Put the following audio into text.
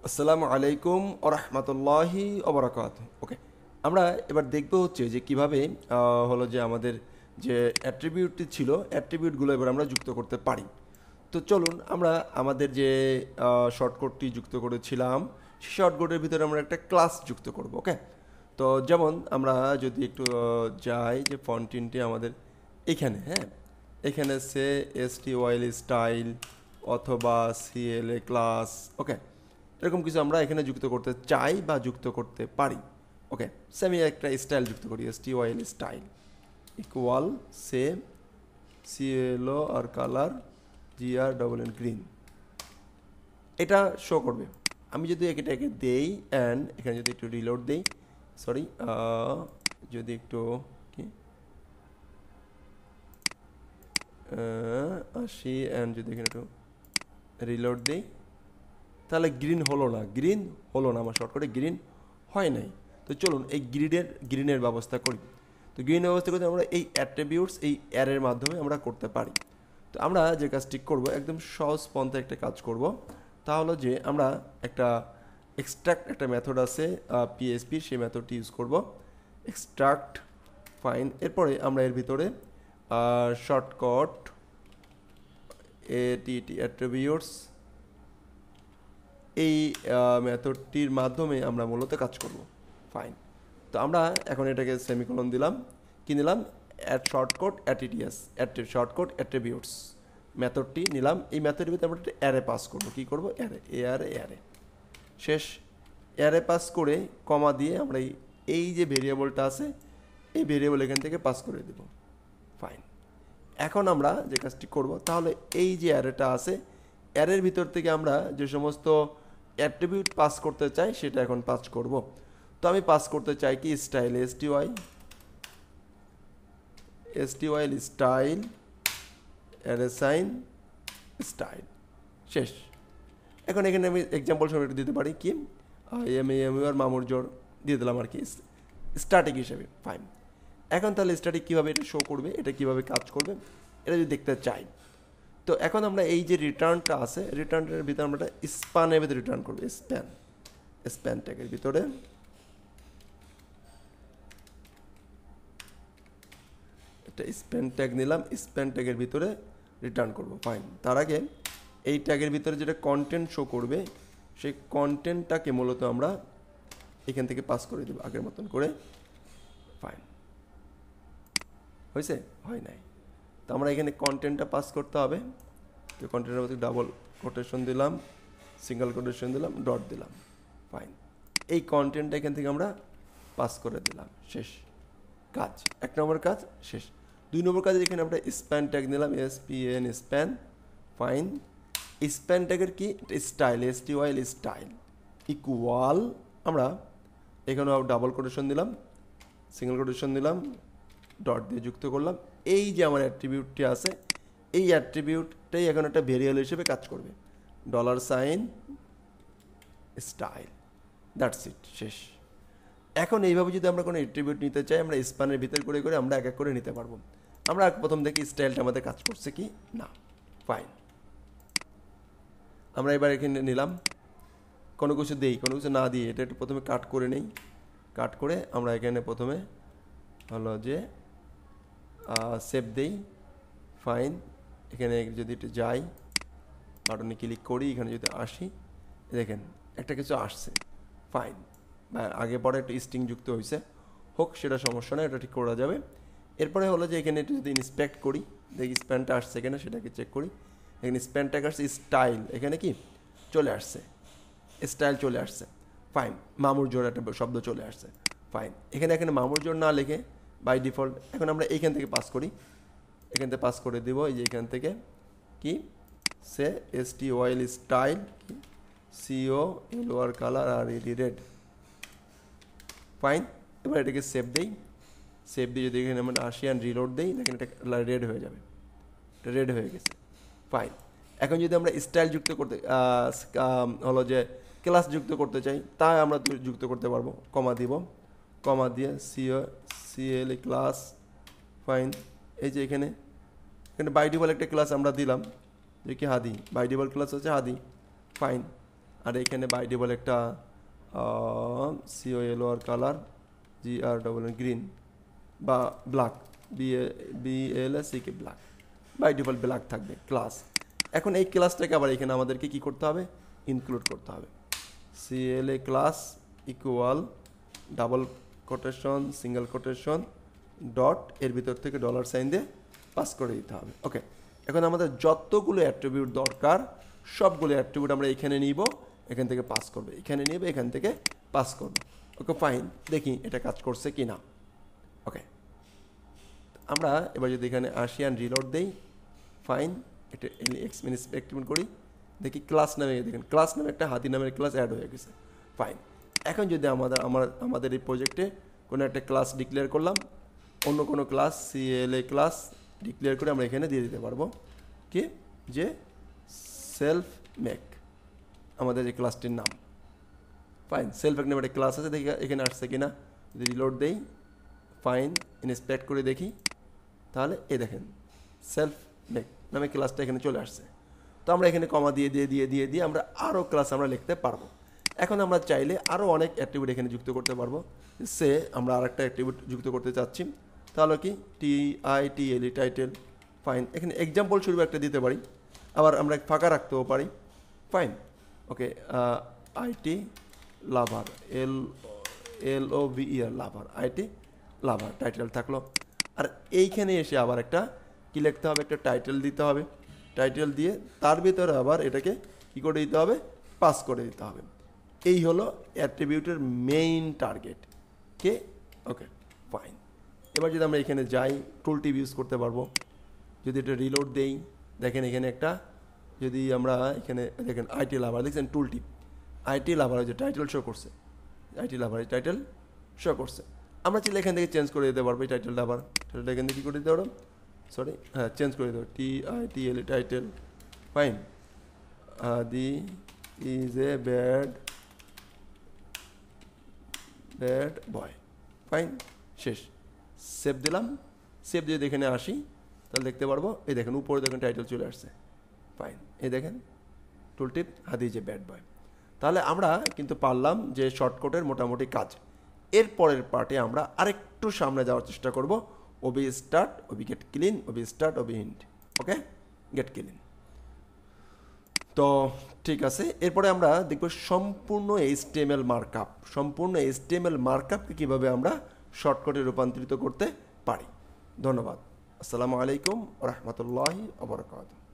আসসালামু আলাইকুম ওয়া রাহমাতুল্লাহি ওয়া বারাকাতুহু। ওকে, আমরা এবার দেখব হচ্ছে যে কিভাবে হলো যে আমাদের যে অ্যাট্রিবিউটটি ছিল অ্যাট্রিবিউটগুলো এবার আমরা যুক্ত করতে পারি। তো চলুন আমরা আমাদের যে শর্টকটটি যুক্ত করেছিলাম সেই শর্টকটের ভিতরে আমরা একটা ক্লাস যুক্ত করব। ওকে, তো যেমন আমরা যদি একটু যাই যে ফন্টিনটি আমাদের এখানে, হ্যাঁ, এখানে সে STYL স্টাইল অথবা CLA ক্লাস। ওকে, এরকম কিছু আমরা এখানে যুক্ত করতে চাই বা যুক্ত করতে পারি। ওকে, আমি একটা স্টাইল যুক্ত করি, STYL style equal same CLO আর কালার GR গ্রিন, এটা শো করবে। আমি যদি এটাকে দেই অ্যান্ড এখানে যদি একটু রিলোড দেই, সরি, যদি একটু কি আসি অ্যান্ড যদি এখানে একটু রিলোড দেই, তাহলে গ্রিন হলো না, আমার শর্টকাটে গ্রিন হয় নাই। তো চলুন এই গ্রিনের ব্যবস্থা করি। তো গ্রিনের ব্যবস্থা করতে আমরা এই অ্যাট্রিবিউটস এই অ্যারের মাধ্যমে আমরা করতে পারি। তো আমরা যে কাজটি করব, একদম সহজ পন্থা একটা কাজ করব, তা হলো যে আমরা একটা এক্সট্রাক্ট একটা মেথড আছে PHP, সেই মেথডটি ইউজ করব, এক্সট্রাক্ট ফাইন। এরপরে আমরা এর ভিতরে শর্টকাট ATT অ্যাট্রিবিউটস এই মেথডটির মাধ্যমে আমরা মূলত কাজ করব। ফাইন, তো আমরা এখন এটাকে সেমিকোলন দিলাম, কি নিলাম, শর্টকাট ATTS শর্টকাট অ্যাট্রিবিউটস মেথডটি নিলাম। এই মেথডের ভিতরে আমরা একটা অ্যারে পাস করব। কি করব? অ্যারে শেষ। অ্যারে পাস করে কমা দিয়ে আমরা এই যে ভেরিয়েবলটা আছে এই ভেরিয়েবল এখান থেকে পাস করে দেব। ফাইন, এখন আমরা যে কাজটি করব, তাহলে এই যে অ্যারেটা আছে অ্যারের ভিতর থেকে আমরা যে সমস্ত অ্যাট্রিবিউট পাস করতে চাই সেটা এখন পাস করব। তো আমি পাস করতে চাই কি style, STYL style array sign style শেষ। এখন এখানে আমি এক্সাম্পল সব দিতে পারি কি আর মামুর জোর দিয়ে দিলাম আর কি স্ট্যাটিক হিসেবে। ফাইন, এখন তাহলে স্ট্যাটিক কীভাবে এটা শো করবে, এটা কীভাবে কাজ করবে এটা যদি দেখতে চাই, তো এখন আমরা এই যে রিটার্নটা আছে রিটার্নের ভিতরে আমরা একটা স্প্যানের ভিতরে রিটার্ন করবো। স্প্যান ট্যাগের ভিতরে একটা স্প্যান ট্যাগ নিলাম, স্প্যান ট্যাগের ভিতরে রিটার্ন করব। ফাইন, তার আগে এই ট্যাগের ভিতরে যেটা কন্টেন্ট শো করবে সেই কন্টেন্টটাকে মূলত আমরা এখান থেকে পাস করে দেবো আগের মতন করে। ফাইন, হয়েছে? হয় নাই। তো আমরা এখানে কন্টেন্টটা পাস করতে হবে। তো কন্টেন্টের মধ্যে ডাবল কোটেশন দিলাম, সিঙ্গেল কোটেশন দিলাম, ডট দিলাম। ফাইন, এই কন্টেন্টটা এখান থেকে আমরা পাস করে দিলাম। শেষ কাজ, 1 নম্বর কাজ শেষ। 2 নম্বর কাজে এখানে আমরা স্প্যান ট্যাগ নিলাম, SPAN স্প্যান। ফাইন, স্প্যান ট্যাগের কি স্টাইল, STYL স্টাইল ইকুয়াল আমরা এখানে ডাবল কোটেশন দিলাম, সিঙ্গেল কোটেশন দিলাম, ডট দিয়ে যুক্ত করলাম। এই যে আমার অ্যাট্রিবিউটটি আছে এই অ্যাট্রিবিউটটাই এখন একটা ভেরিয়েবল হিসেবে কাজ করবে, $সাইন স্টাইল। দ্যাটস ইট, শেষ। এখন এইভাবে যদি আমরা কোনো অ্যাট্রিবিউট নিতে চাই আমরা স্প্যানের ভিতর করে করে আমরা এক এক করে নিতে পারবো। আমরা প্রথম দেখি স্টাইলটা আমাদের কাজ করছে কি না। ফাইন, আমরা এবার এখানে নিলাম, কোনো কিছু দেই, কোনো কিছু না দিয়ে এটা একটু প্রথমে কাট করে নেই। কাট করে আমরা এখানে প্রথমে হলো যে সেভ দেই। ফাইন, এখানে যদি একটু যাই বাটনে ক্লিক করি, এখানে যদি আসি দেখেন একটা কিছু আসছে। ফাইন, আগে পরে একটা স্ট্রিং যুক্ত হয়েছে, হোক সেটা সমস্যা নয়, এটা ঠিক করা যাবে। এরপরে হলো যে এখানে একটু যদি ইন্সপেক্ট করি দেখি স্প্যানটা আসছে কিনা সেটাকে চেক করি। এখানে স্প্যানটা আসছে, স্টাইল এখানে কি চলে আসছে, স্টাইল চলে আসছে। ফাইন, মামুর জোর একটা শব্দ চলে আসছে। ফাইন, এখানে মামুর জোর না লিখে বাই ডিফল্ট এখন আমরা এইখান থেকে পাস করি, এখান থেকে পাস করে দিব এই যে এখান থেকে কি সে STYL style CO lower colour আর এডি রেড। ফাইন, এবার এটাকে সেভ দেই। সেভ দিয়ে যদি এখানে আমরা আসি অ্যান্ড রিলোড দেই দেখেন এটা রেড হয়ে যাবে, এটা রেড হয়ে গেছে। ফাইন, এখন যদি আমরা স্টাইল যুক্ত করতে হলো যে ক্লাস যুক্ত করতে চাই তা আমরা যুক্ত করতে পারবো। কমা দিব, কমা দিয়ে CLA ক্লাস। ফাইন, এই যে এখানে বাই ডিফল্ট একটা ক্লাস আমরা দিলাম যে কি হাদি, বাই ডিফল্ট ক্লাস হচ্ছে হাদি। ফাইন, আর এখানে বাই ডিফল্ট একটা COLOR কালার GR গ্রিন বা black BLACK black, by default black থাকবে ক্লাস। এখন এই ক্লাসটাকে আবার এখানে আমাদেরকে কি করতে হবে, ইনক্লুড করতে হবে। CLA class equal double quotation single quotation dot এর ভিতর থেকে ডলার সাইন দিয়ে পাস করে দিতে হবে। ওকে, এখন আমাদের যতগুলো অ্যাট্রিবিউট দরকার সবগুলো অ্যাট্রিবিউট আমরা এখানে নিব, এখান থেকে পাস করবে, এখানে নিব, এখান থেকে পাস করবে। ওকে ফাইন, দেখি এটা কাজ করছে কি না। ওকে, আমরা এবার যদি এখানে আসি আর রিলোড দেই, ফাইন, এটা এক্সপেরিমেন্ট করি, দেখি ক্লাস নামে, দেখেন ক্লাস নামে একটা হাতি নামের ক্লাস অ্যাড হয়ে গেছে। ফাইন, এখন যদি আমাদের এই প্রজেক্টে কোনো একটা ক্লাস ডিক্লেয়ার করলাম, অন্য কোনো ক্লাস CLA ক্লাস ডিক্লেয়ার করে আমরা এখানে দিয়ে দিতে পারবো কি, যে সেলফ মেক আমাদের এই ক্লাসটির নাম। ফাইন, সেলফ মেক নামে একটা ক্লাস আছে, দেখি এখানে আসছে কিনা। যদি রিলোড দেই, ফাইন, ইনস্পেক্ট করে দেখি, তাহলে এই দেখেন সেলফ মেক নামে ক্লাসটা এখানে চলে আসছে। তো আমরা এখানে কমা দিয়ে দিয়ে দিয়ে দিয়ে দিয়ে আমরা আরও ক্লাস আমরা লিখতে পারবো। এখন আমরা চাইলে আরও অনেক অ্যাট্রিবিউট এখানে যুক্ত করতে পারবো। সে আমরা আরেকটা অ্যাট্রিবিউট যুক্ত করতে চাচ্ছি, তাহলে কি TITLE টাইটেল। ফাইন, এখানে এক্সাম্পল শুরু একটা দিতে পারি, আবার আমরা ফাঁকা রাখতেও পারি। Fine, okay, IT lover LOVER lover, IT lover title থাকলো। আর এইখানে এসে আবার একটা কী লিখতে হবে, একটা টাইটেল দিতে হবে। টাইটেল দিয়ে তার ভিতরে আবার এটাকে কী করে দিতে হবে, পাস করে দিতে হবে। এই হলো অ্যাট্রিবিউটের মেইন টার্গেট কে। ওকে ফাইন, এবার যদি আমরা এখানে যাই, টুল টিপ ইউজ করতে পারবো। যদি এটা রিলোড দেই, দেখেন এখানে একটা, যদি আমরা এখানে দেখেন IT লাভার, দেখছেন টুল টিপ IT লাভার যে টাইটেল শো করছে, IT লাভার টাইটেল শো করছে। আমরা চাইলে এখান থেকে চেঞ্জ করে দিতে পারবো এই টাইটেলটা, আবার টাইটেলটা এখান থেকে কী করে দিতে পারবো, সরি হ্যাঁ চেঞ্জ করে দিতে পারবো, TITLE title. Fine, the is a bad boy. Fine, শেষ, সেভ দিলাম। সেভ দিয়ে এখানে আসি, তাহলে দেখতে পারবো, এই দেখেন উপরে দেখেন টাইটেল চলে আসছে। ফাইন, এই দেখেন টুল টিপ হাদি ইজ এ ব্যাড বয়। তাহলে আমরা কিন্তু পারলাম যে শর্টকাটের মোটামুটি কাজ। এর পরের পার্টে আমরা আরেকটু সামনে যাওয়ার চেষ্টা করব। OB start, OB get clean, OB start, OB hint, okay get clean. তো ঠিক আছে, এরপরে আমরা দেখব সম্পূর্ণ HTML মার্কআপ, সম্পূর্ণ HTML মার্কআপকে কীভাবে আমরা শর্টকাটে রূপান্তরিত করতে পারি। ধন্যবাদ। আসসালামু আলাইকুম ওয়া রাহমাতুল্লাহি ওয়া বারাকাতুহু।